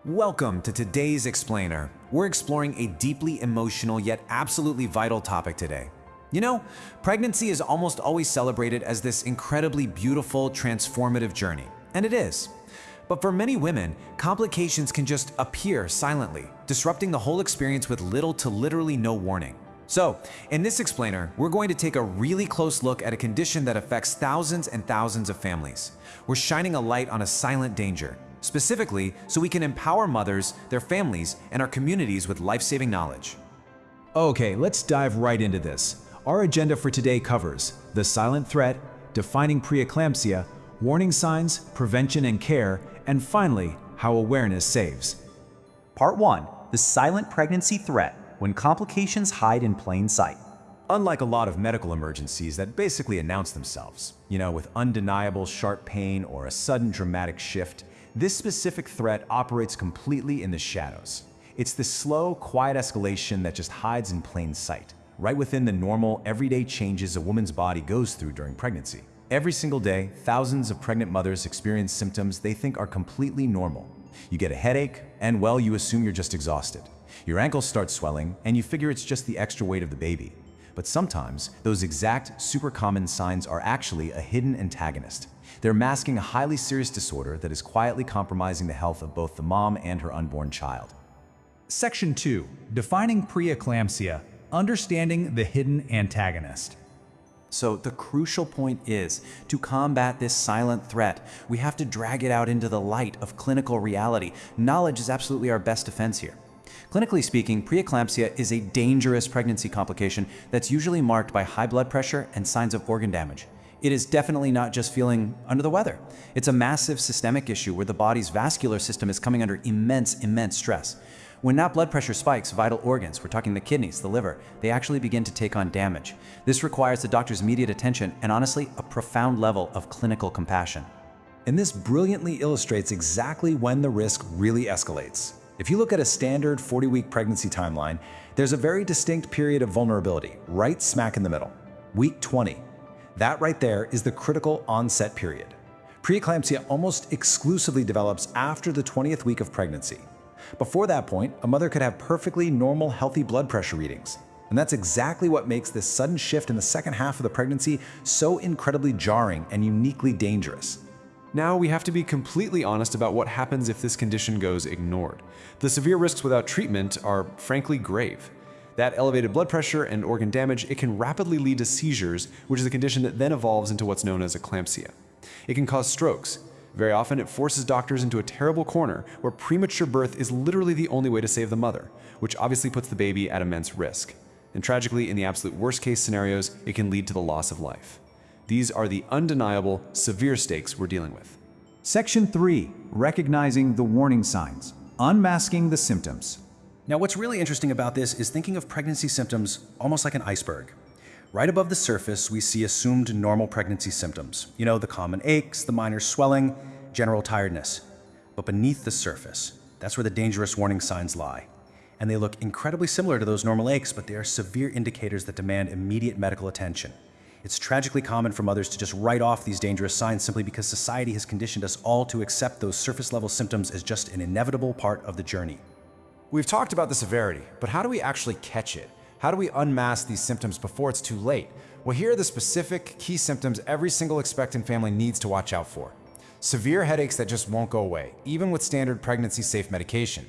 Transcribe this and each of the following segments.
Welcome to today's Explainer. We're exploring a deeply emotional yet absolutely vital topic today. You know, pregnancy is almost always celebrated as this incredibly beautiful, transformative journey, and it is. But for many women, complications can just appear silently, disrupting the whole experience with little to literally no warning. So, in this Explainer, we're going to take a really close look at a condition that affects thousands and thousands of families. We're shining a light on a silent danger, specifically so we can empower mothers, their families, and our communities with life-saving knowledge. Okay, let's dive right into this. Our agenda for today covers the silent threat, defining preeclampsia, warning signs, prevention and care, and finally, how awareness saves. Part 1. The silent pregnancy threat, when complications hide in plain sight. Unlike a lot of medical emergencies that basically announce themselves, with undeniable sharp pain or a sudden dramatic shift, this specific threat operates completely in the shadows. It's the slow, quiet escalation that just hides in plain sight, right within the normal, everyday changes a woman's body goes through during pregnancy. Every single day, thousands of pregnant mothers experience symptoms they think are completely normal. You get a headache, and well, you assume you're just exhausted. Your ankles start swelling, and you figure it's just the extra weight of the baby. But sometimes, those exact, super common signs are actually a hidden antagonist. They're masking a highly serious disorder that is quietly compromising the health of both the mom and her unborn child. Section 2. Defining preeclampsia, understanding the hidden antagonist. So the crucial point is, to combat this silent threat, we have to drag it out into the light of clinical reality. Knowledge is absolutely our best defense here. Clinically speaking, preeclampsia is a dangerous pregnancy complication that's usually marked by high blood pressure and signs of organ damage. It is definitely not just feeling under the weather. It's a massive systemic issue where the body's vascular system is coming under immense stress. When that blood pressure spikes, vital organs, we're talking the kidneys, the liver, they actually begin to take on damage. This requires the doctor's immediate attention and honestly, a profound level of clinical compassion. And this brilliantly illustrates exactly when the risk really escalates. If you look at a standard 40-week pregnancy timeline, there's a very distinct period of vulnerability, right smack in the middle, week 20. That right there is the critical onset period. Preeclampsia almost exclusively develops after the 20th week of pregnancy. Before that point, a mother could have perfectly normal, healthy blood pressure readings. And that's exactly what makes this sudden shift in the second half of the pregnancy so incredibly jarring and uniquely dangerous. Now we have to be completely honest about what happens if this condition goes ignored. The severe risks without treatment are frankly grave. That elevated blood pressure and organ damage, it can rapidly lead to seizures, which is a condition that then evolves into what's known as eclampsia. It can cause strokes. Very often, it forces doctors into a terrible corner where premature birth is literally the only way to save the mother, which obviously puts the baby at immense risk. And tragically, in the absolute worst case scenarios, it can lead to the loss of life. These are the undeniable, severe stakes we're dealing with. Section 3. Recognizing the warning signs, unmasking the symptoms. Now, what's really interesting about this is thinking of pregnancy symptoms almost like an iceberg. Right above the surface, we see assumed normal pregnancy symptoms. The common aches, the minor swelling, general tiredness. But beneath the surface, that's where the dangerous warning signs lie. And they look incredibly similar to those normal aches, but they are severe indicators that demand immediate medical attention. It's tragically common for mothers to just write off these dangerous signs simply because society has conditioned us all to accept those surface-level symptoms as just an inevitable part of the journey. We've talked about the severity, but how do we actually catch it? How do we unmask these symptoms before it's too late? Well, here are the specific key symptoms every single expectant family needs to watch out for. Severe headaches that just won't go away, even with standard pregnancy-safe medication.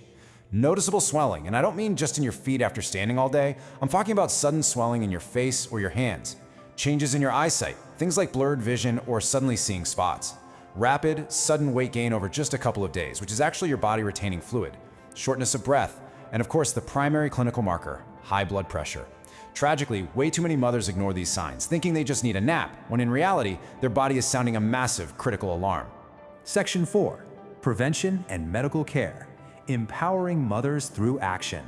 Noticeable swelling, and I don't mean just in your feet after standing all day. I'm talking about sudden swelling in your face or your hands. Changes in your eyesight, things like blurred vision or suddenly seeing spots. Rapid, sudden weight gain over just a couple of days, which is actually your body retaining fluid. Shortness of breath, and of course the primary clinical marker, high blood pressure. Tragically, way too many mothers ignore these signs, thinking they just need a nap, when in reality, their body is sounding a massive critical alarm. Section 4. Prevention and medical care, empowering mothers through action.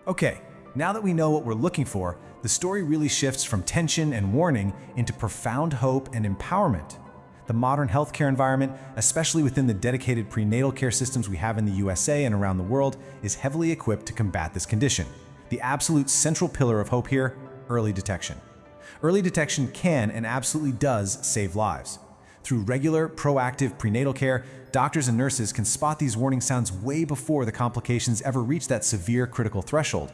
Okay, now that we know what we're looking for, the story really shifts from tension and warning into profound hope and empowerment. The modern healthcare environment, especially within the dedicated prenatal care systems we have in the USA and around the world, is heavily equipped to combat this condition. The absolute central pillar of hope here, early detection. Early detection can and absolutely does save lives. Through regular, proactive prenatal care, doctors and nurses can spot these warning signs way before the complications ever reach that severe critical threshold.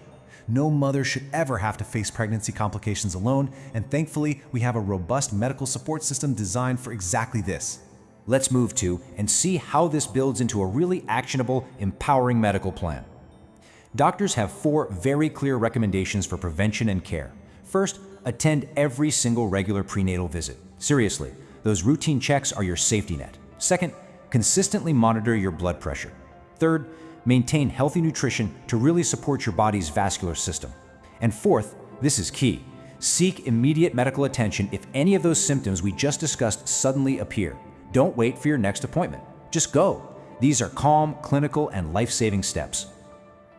No mother should ever have to face pregnancy complications alone, and thankfully, we have a robust medical support system designed for exactly this. Let's move to and see how this builds into a really actionable, empowering medical plan. Doctors have 4 very clear recommendations for prevention and care. First, attend every single regular prenatal visit. Seriously, those routine checks are your safety net. Second, consistently monitor your blood pressure. Third, maintain healthy nutrition to really support your body's vascular system. And fourth, this is key, seek immediate medical attention if any of those symptoms we just discussed suddenly appear. Don't wait for your next appointment. Just go. These are calm, clinical, and life-saving steps.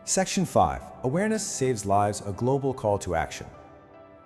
Section 5. Awareness saves lives, a global call to action.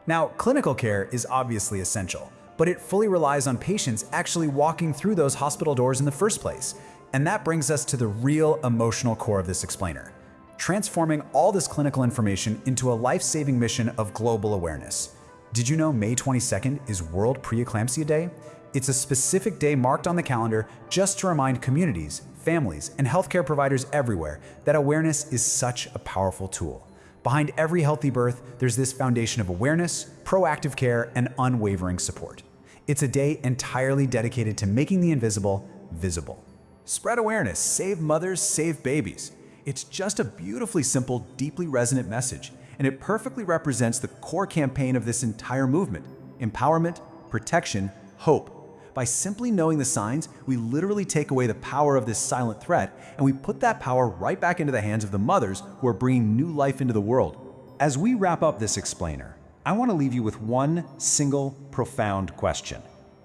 Now, clinical care is obviously essential, but it fully relies on patients actually walking through those hospital doors in the first place. And that brings us to the real emotional core of this explainer, transforming all this clinical information into a life-saving mission of global awareness. Did you know May 22nd is World Preeclampsia Day? It's a specific day marked on the calendar just to remind communities, families, and healthcare providers everywhere that awareness is such a powerful tool. Behind every healthy birth, there's this foundation of awareness, proactive care, and unwavering support. It's a day entirely dedicated to making the invisible visible. Spread awareness, save mothers, save babies. It's just a beautifully simple, deeply resonant message, and it perfectly represents the core campaign of this entire movement: empowerment, protection, hope. By simply knowing the signs, we literally take away the power of this silent threat, and we put that power right back into the hands of the mothers who are bringing new life into the world. As we wrap up this explainer, I want to leave you with one single, profound question.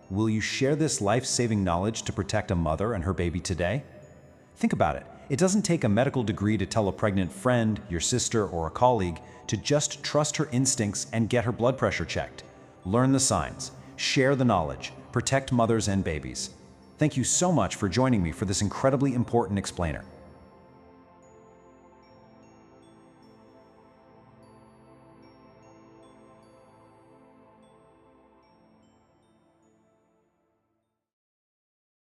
Will you share this life-saving knowledge to protect a mother and her baby today? Think about it. It doesn't take a medical degree to tell a pregnant friend, your sister, or a colleague to just trust her instincts and get her blood pressure checked. Learn the signs, share the knowledge, protect mothers and babies. Thank you so much for joining me for this incredibly important explainer.